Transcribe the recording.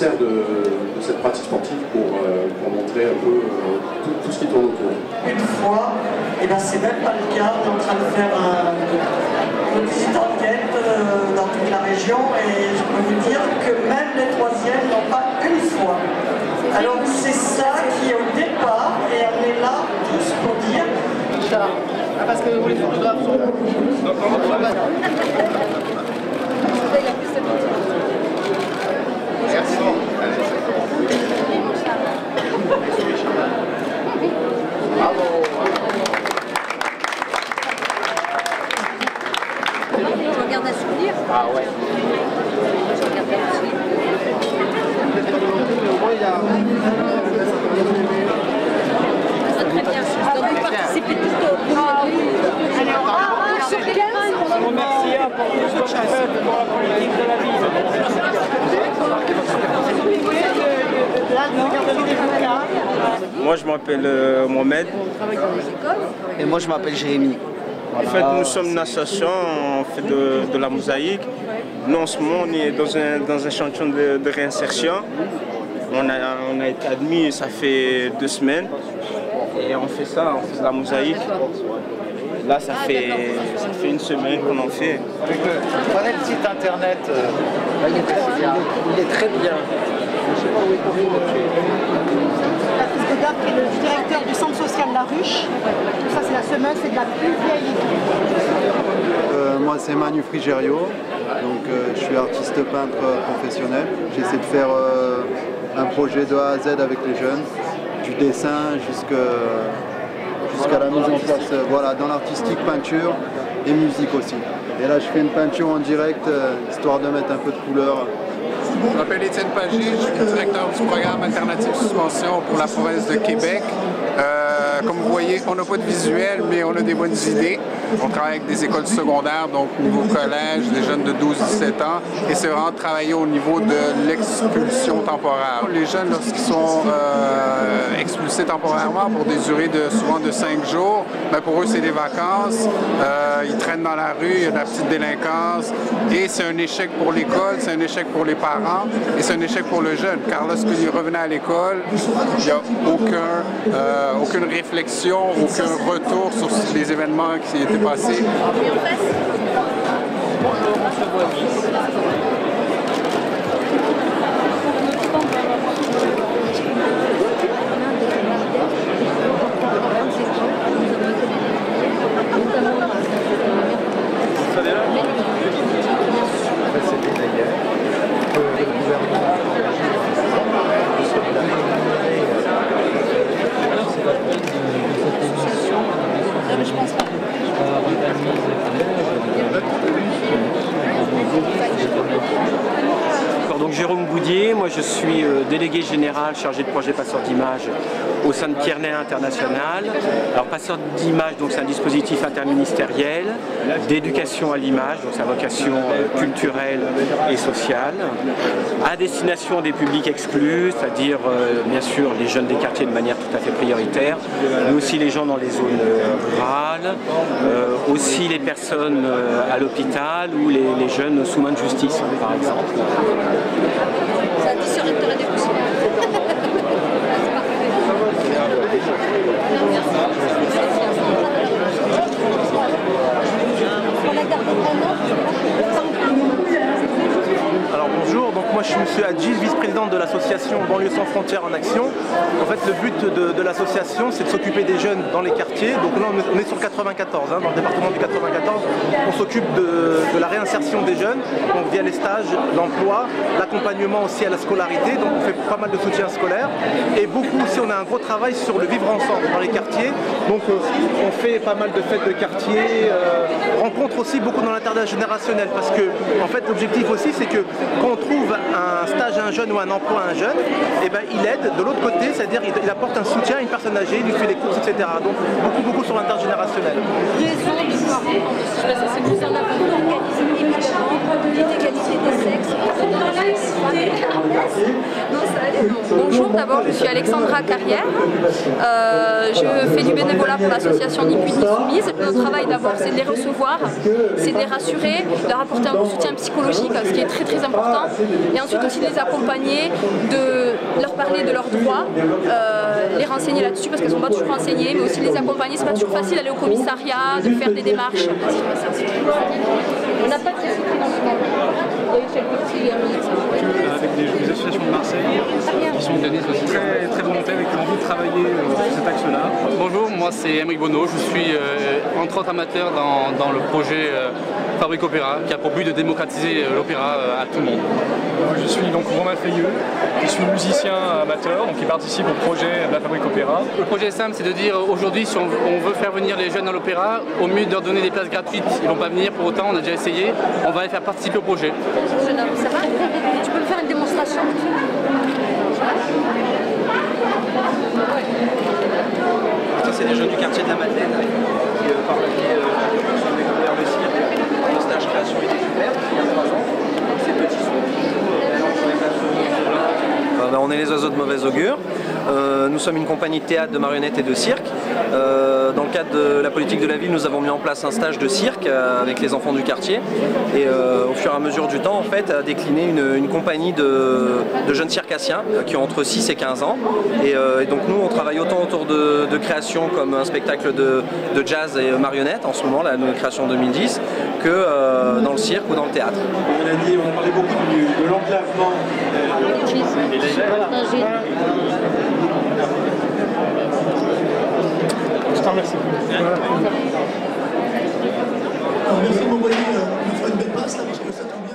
sert de cette pratique sportive pour montrer un peu tout ce qui tourne autour. Une fois, et ben c'est même pas le cas, on est en train de faire une petite enquête dans toute la région et je peux vous dire que même les troisièmes n'ont pas une fois. Alors c'est ça qui est au départ et on est là tous pour dire. Ah, parce que les photographes sont... Merci. Bravo. Je regarde un souvenir. Ah ouais. Je regarde un souvenir. Très bien. Donc vous participez tous au... Ah oui. Alors, sur 15, on remercie pour tout ce qu'on fait pour la politique de la ville. Moi je m'appelle Mohamed. Et moi je m'appelle Jérémy. En fait nous sommes une association, on fait de la mosaïque. Nous en ce moment on est dans un chantier de réinsertion. On a été admis ça fait 2 semaines. Et on fait ça, on fait de la mosaïque. Là, ça fait 1 semaine qu'on en fait. Prenez le site internet. Il est très bien. Il est très bien. Je sais pas où Patrice Godard, qui est le directeur du centre social La Ruche. Tout ça, c'est la semeuse, c'est de la plus vieille équipe. Moi, c'est Manu Frigerio. Donc, je suis artiste peintre professionnel. J'essaie de faire un projet de A à Z avec les jeunes, du dessin jusqu'à la mise en place, voilà, dans l'artistique, peinture et musique aussi. Et là, je fais une peinture en direct, histoire de mettre un peu de couleur. Je m'appelle Étienne Pagé, je suis le directeur du programme Alternative Suspension pour la province de Québec. Comme vous voyez, on n'a pas de visuel, mais on a des bonnes idées. On travaille avec des écoles secondaires, donc niveau collège, des jeunes de 12-17 ans, et c'est vraiment travailler au niveau de l'expulsion temporaire. Les jeunes, lorsqu'ils sont expulsés temporairement pour des durées souvent de 5 jours, ben pour eux c'est des vacances, ils traînent dans la rue, il y a de la petite délinquance, et c'est un échec pour l'école, c'est un échec pour les parents, et c'est un échec pour le jeune, car lorsqu'il revenait à l'école, il n'y a aucune réflexion, aucun retour sur les événements qui étaient passés. Donc Jérôme Boudier, moi je suis délégué général chargé de projet passeur d'images au sein de Kearney International. Alors passeur d'images, donc c'est un dispositif interministériel d'éducation à l'image, donc c'est à vocation culturelle et sociale, à destination des publics exclus, c'est-à-dire bien sûr les jeunes des quartiers de manière tout à fait prioritaire, mais aussi les gens dans les zones rurales, aussi les personnes à l'hôpital ou les jeunes sous main de justice par exemple. Ça dit sur l'intérêt des poussières. Alors bonjour, donc moi je suis M. Hadji, vice-président de l'association Banlieue sans frontières en action. En fait le but de l'association c'est de s'occuper des jeunes dans les quartiers. Donc là on est sur le 94, dans le département du 94. On s'occupe de la réinsertion des jeunes, donc via les stages, l'emploi, l'accompagnement aussi à la scolarité. Donc on fait pas mal de soutien scolaire. Et beaucoup aussi on a un gros travail sur le vivre ensemble dans les quartiers. Donc on fait pas mal de fêtes de quartier, rencontre aussi beaucoup dans l'intergénérationnel parce que en fait l'objectif aussi c'est que quand on trouve un stage à un jeune ou un emploi à un jeune, et ben, il aide de l'autre côté, c'est-à-dire il apporte un soutien à une personne âgée, il lui fait les courses, etc. Donc beaucoup sur l'intergénérationnel. Raison du c'est vous en avez organisé évidemment l'inégalité des sexes dans la laïcité. Non, ça allait. Bonjour, d'abord je suis Alexandra Carrière. Je fais du bénévolat pour l'association Ni Pute Ni Soumise. Notre travail d'abord c'est de les recevoir, c'est de les rassurer, de leur apporter un soutien psychologique, ce qui est très très important. Et ensuite aussi de les accompagner, de leur parler de leurs droits, les renseigner là-dessus parce qu'elles ne sont pas toujours renseignées, mais aussi de les accompagner. C'est pas toujours facile d'aller au commissariat, de faire des démarches. On n'a pas de question dans le temps. Avec des associations de Marseille qui sont aussi très volontaires et qui ont envie de travailler sur cet axe-là. Bonjour, moi c'est Émeric Bonneau, je suis entre autres amateur dans le projet Fabrique Opéra qui a pour but de démocratiser l'opéra à tout le monde. Je suis donc Romain Feilleux, je suis musicien amateur donc qui participe au projet de la Fabrique Opéra. Le projet est simple, c'est de dire aujourd'hui si on veut faire venir les jeunes à l'opéra, au mieux de leur donner des places gratuites, ils ne vont pas venir pour autant, on a déjà essayé, on va les faire participer au projet. Jeune homme, ça va? Tu peux me faire une démonstration? Ça c'est des jeunes du quartier de la Madeleine qui par le biais ont découvert le cirque, le stage création et découverte il y a 3 ans. Ces petits sont on est les oiseaux de mauvais augure. Nous sommes une compagnie de théâtre, de marionnettes et de cirque. Dans le cadre de la politique de la ville, nous avons mis en place un stage de cirque avec les enfants du quartier. Et au fur et à mesure du temps, en fait, a décliné une compagnie de jeunes circassiens qui ont entre 6 et 15 ans. Et donc nous, on travaille autant autour de créations comme un spectacle de jazz et marionnettes, en ce moment, la nouvelle création 2010, que dans le cirque ou dans le théâtre. On a parlé beaucoup de l'enclavement. Je t'en remercie. Merci de m'envoyer une belle passe là parce que ça tombe bien.